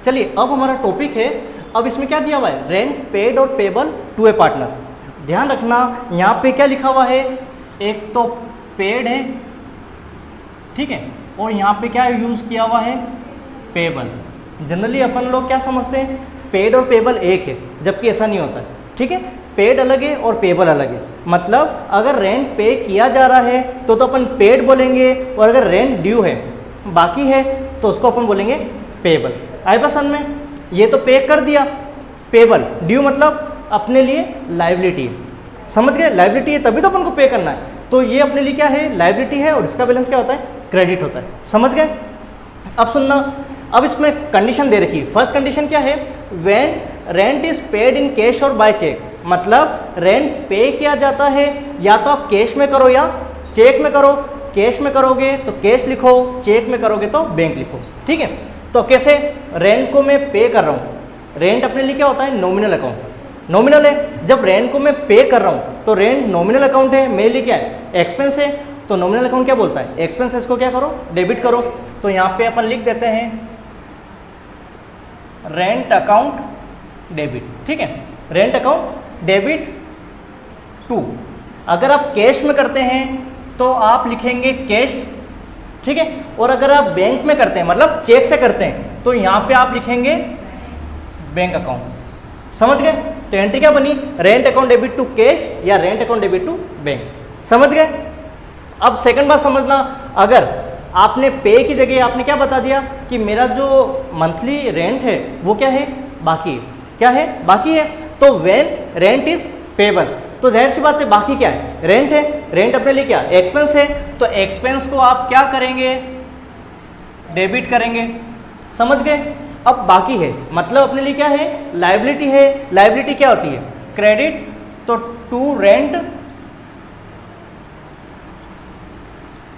चलिए अब हमारा टॉपिक है, अब इसमें क्या दिया हुआ है, रेंट पेड और पेबल टू ए पार्टनर। ध्यान रखना यहाँ पे क्या लिखा हुआ है, एक तो पेड है, ठीक है, और यहाँ पे क्या यूज़ किया हुआ है, पेबल। जनरली अपन लोग क्या समझते हैं, पेड और पेबल एक है, जबकि ऐसा नहीं होता है, ठीक है। पेड अलग है और पेबल अलग है। मतलब अगर रेंट पे किया जा रहा है तो अपन पेड बोलेंगे, और अगर रेंट ड्यू है, बाकी है, तो उसको अपन बोलेंगे पेबल। आए पसंद में, ये तो पे कर दिया, पेबल। ड्यू मतलब अपने लिए लायबिलिटी है, समझ गए, लायबिलिटी है तभी तो अपन को पे करना है, तो ये अपने लिए क्या है, लायबिलिटी है, और इसका बैलेंस क्या होता है, क्रेडिट होता है। समझ गए। अब सुनना, अब इसमें कंडीशन दे रखी है। फर्स्ट कंडीशन क्या है, when rent is paid in cash और बाय चेक। मतलब रेंट पे किया जाता है या तो आप कैश में करो या चेक में करो। कैश में करोगे तो कैश लिखो, चेक में करोगे तो बैंक लिखो, ठीक है। तो कैसे, रेंट को मैं पे कर रहा हूँ, रेंट अपने लिए क्या होता है, नॉमिनल अकाउंट, नॉमिनल है। जब रेंट को मैं पे कर रहा हूँ तो रेंट नॉमिनल अकाउंट है, मेरे लिए क्या है, एक्सपेंस है, तो नॉमिनल अकाउंट क्या बोलता है, एक्सपेंसेस को क्या करो, डेबिट करो। तो यहाँ पे अपन लिख देते हैं रेंट अकाउंट डेबिट, ठीक है, रेंट अकाउंट डेबिट टू। अगर आप कैश में करते हैं तो आप लिखेंगे कैश, ठीक है, और अगर आप बैंक में करते हैं, मतलब चेक से करते हैं, तो यहाँ पे आप लिखेंगे बैंक अकाउंट। समझ गए। तो एंट्री क्या बनी, rent account debit to cash या rent account debit to bank. समझ गए। अब सेकंड बात समझना, अगर आपने पे की जगह आपने क्या बता दिया कि मेरा जो मंथली रेंट है वो क्या है, बाकी है। क्या है, बाकी है। तो व्हेन रेंट इज पेबल, तो जाहिर सी बात है बाकी क्या है, रेंट है। रेंट अपने लिए क्या, एक्सपेंस है, तो एक्सपेंस को आप क्या करेंगे, डेबिट करेंगे। समझ गए। अब बाकी है मतलब अपने लिए क्या है, लायबिलिटी है। लायबिलिटी क्या होती है, क्रेडिट, तो टू रेंट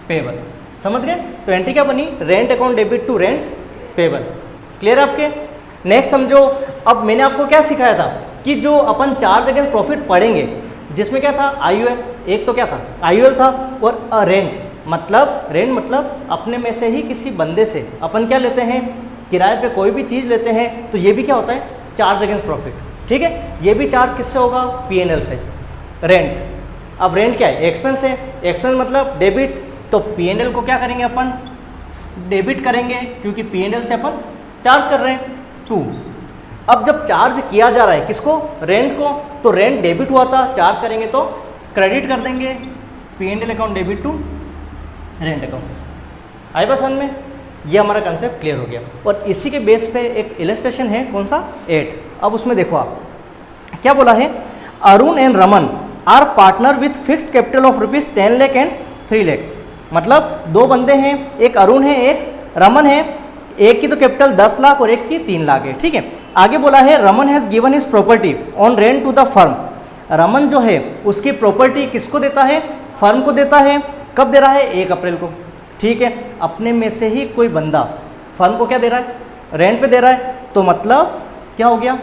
पेबल। समझ गए। तो एंट्री क्या बनी, rent account debit to rent payable. Clear आपके। नेक्स्ट समझो, अब मैंने आपको क्या सिखाया था कि जो अपन चार्ज अगेंस्ट प्रॉफिट पढ़ेंगे, जिसमें क्या था, आईयूएल, एक तो क्या था, आईयूएल था, और रेंट मतलब अपने में से ही किसी बंदे से अपन क्या लेते हैं, किराए पे कोई भी चीज़ लेते हैं, तो ये भी क्या होता है, चार्ज अगेंस्ट प्रॉफिट, ठीक है। ये भी चार्ज किससे होगा, पीएनएल से। रेंट, अब रेंट क्या है, एक्सपेंस है, एक्सपेंस मतलब डेबिट, तो पीएनएल को क्या करेंगे अपन, डेबिट करेंगे, क्योंकि पीएनएल से अपन चार्ज कर रहे हैं। टू, अब जब चार्ज किया जा रहा है किसको, रेंट को, तो रेंट डेबिट हुआ था, चार्ज करेंगे तो क्रेडिट कर देंगे, PNL account debit to rent account. आए बस में, ये हमारा कंसेप्ट क्लियर हो गया। और इसी के बेस पे एक इलस्ट्रेशन है, कौन सा, 8। अब उसमें देखो आप क्या बोला है, Arun and Raman are partner with fixed capital of ₹10 lakh and 3 lakh. मतलब दो बंदे हैं, एक अरुण है, एक रमन है, एक की तो कैपिटल 10 लाख और एक की 3 लाख है, ठीक है। आगे बोला है, Raman has given his property on rent to the firm. Raman जो है उसकी प्रॉपर्टी किसको देता है, फर्म को देता है। कब दे रहा है, 1 अप्रैल को, ठीक है। अपने में से ही कोई बंदा फर्म को क्या दे रहा है, रेंट पे दे रहा है, तो मतलब क्या हो गया,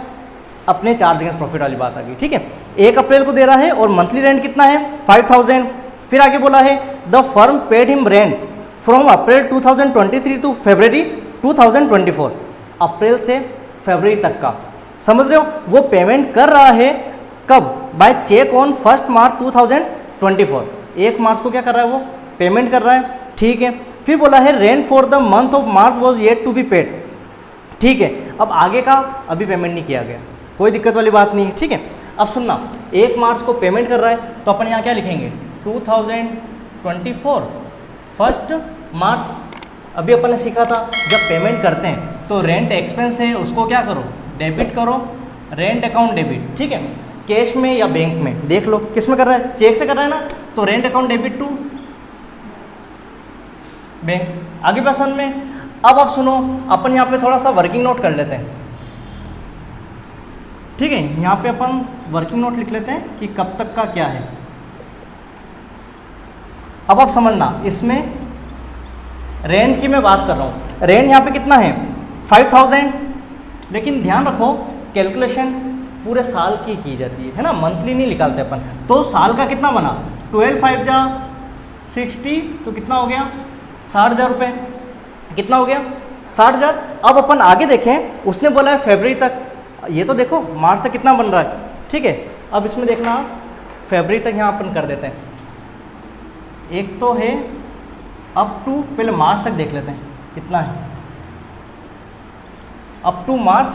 अपने चार्ज अगेंस्ट प्रॉफिट वाली बात आ गई, ठीक है। 1 अप्रैल को दे रहा है और मंथली रेंट कितना है, 5000। फिर आगे बोला है, the firm paid him rent from April 2023 to February 2024। अप्रैल से फरवरी तक का, समझ रहे हो, वो पेमेंट कर रहा है कब, बाय चेक ऑन 1 मार्च 2024। 1 मार्च को क्या कर रहा है, वो पेमेंट कर रहा है, ठीक है। फिर बोला है, rent for the month of March was yet to be paid, ठीक है। अब आगे का अभी पेमेंट नहीं किया गया, कोई दिक्कत वाली बात नहीं, ठीक है। अब सुनना, 1 मार्च को पेमेंट कर रहा है, तो अपन यहाँ क्या लिखेंगे, 2024 1 मार्च। अभी अपन ने सीखा था, जब पेमेंट करते हैं तो रेंट एक्सपेंस है, उसको क्या करो, डेबिट करो, रेंट अकाउंट डेबिट, ठीक है। कैश में या बैंक में, देख लो किस में कर रहा है, चेक से कर रहा है ना, तो rent account debit to bank. आगे पर्सन में, अब आप सुनो, अपन यहाँ पे थोड़ा सा वर्किंग नोट कर लेते हैं, ठीक है। यहाँ पे अपन वर्किंग नोट लिख लेते हैं कि कब तक का क्या है। अब आप समझना, इसमें रेंट की मैं बात कर रहा हूँ, रेंट यहाँ पे कितना है, 5000, लेकिन ध्यान रखो कैलकुलेशन पूरे साल की जाती है ना, मंथली नहीं निकालते अपन। तो साल का कितना बना, 12 5 जा 60, तो कितना हो गया, 60,000 रुपये। कितना हो गया, 60,000। अब अपन आगे देखें, उसने बोला है फरवरी तक, ये तो देखो मार्च तक कितना बन रहा है, ठीक है। अब इसमें देखना फरवरी तक यहाँ अपन कर देते हैं। एक तो है अप टू, पहले मार्च तक देख लेते हैं कितना है, up to March,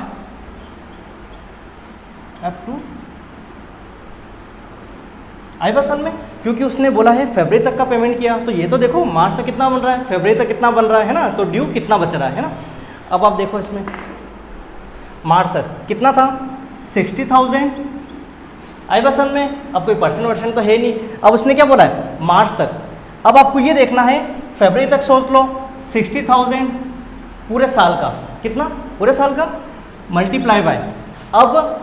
up to आई बस में, क्योंकि उसने बोला है फरवरी तक का पेमेंट किया, तो ये तो देखो मार्च तक कितना बन रहा है, फरवरी तक कितना बन रहा है ना, तो ड्यू कितना बच रहा है ना। अब आप देखो इसमें मार्च तक कितना था 60,000 आई बसन में, अब कोई परसेंट वर्सेंट तो है नहीं। अब उसने क्या बोला है मार्च तक, अब आपको ये देखना है फरवरी तक सोच लो 60,000 पूरे साल का, कितना पूरे साल का मल्टीप्लाई बाय, अब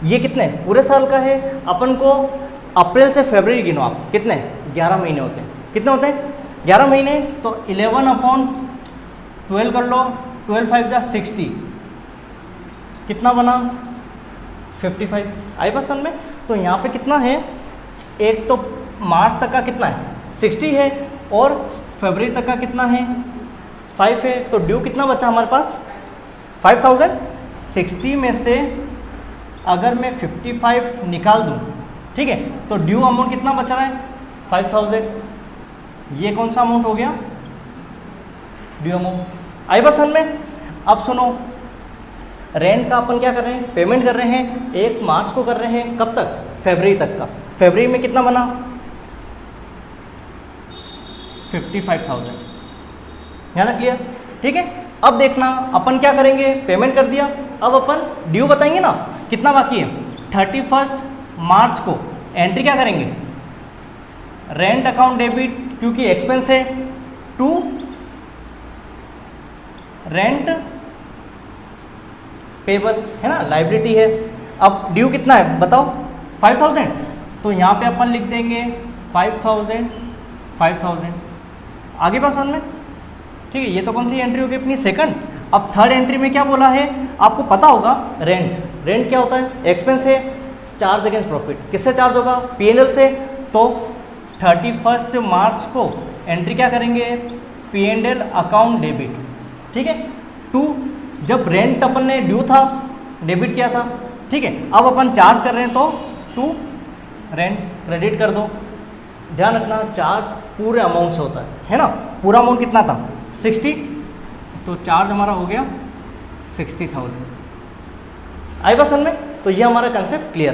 ये कितने पूरे साल का है, अपन को अप्रैल से फरवरी गिनो आप, कितने 11 महीने होते हैं, कितने होते हैं 11 महीने, तो 11/12 कर लो, 12 5 जा 60, कितना बना 55 आई बसन में। तो यहाँ पे कितना है, एक तो मार्च तक का कितना है 60 है, और फरवरी तक का कितना है 5 है, तो ड्यू कितना बचा हमारे पास 5,000। 60 में से अगर मैं 55 निकाल दूँ, ठीक है, तो ड्यू अमाउंट कितना बच रहा है 5,000। ये कौन सा अमाउंट हो गया ड्यू अमाउंट आई बसन में। अब सुनो, रेंट का अपन क्या कर रहे हैं, पेमेंट कर रहे हैं 1 मार्च को कर रहे हैं, कब तक फरवरी तक का, फरवरी में कितना बना 55,000, है ना क्लियर, ठीक है। अब देखना अपन क्या करेंगे, पेमेंट कर दिया, अब अपन ड्यू बताएंगे ना कितना बाकी है, 31 मार्च को एंट्री क्या करेंगे, रेंट अकाउंट डेबिट, क्योंकि एक्सपेंस है, टू रेंट पेबल, है ना, लाइबिलिटी है। अब ड्यू कितना है बताओ 5,000, तो यहाँ पे अपन लिख देंगे 5,000 आगे पास में, ठीक है। ये तो कौन सी एंट्री होगी अपनी सेकंड। अब थर्ड एंट्री में क्या बोला है आपको पता होगा, रेंट, रेंट क्या होता है एक्सपेंस है, चार्ज अगेंस्ट प्रॉफिट, किससे चार्ज होगा P&L से, तो 31 मार्च को एंट्री क्या करेंगे P&L अकाउंट डेबिट, ठीक है। टू, जब रेंट अपन ने ड्यू था डेबिट किया था, ठीक है, अब अपन चार्ज कर रहे हैं तो टू रेंट क्रेडिट कर दो। ध्यान रखना चार्ज पूरे अमाउंट से होता है ना, पूरा अमाउंट कितना था 60, तो चार्ज हमारा हो गया 60,000 आई बसन में। तो ये हमारा कंसेप्ट क्लियर।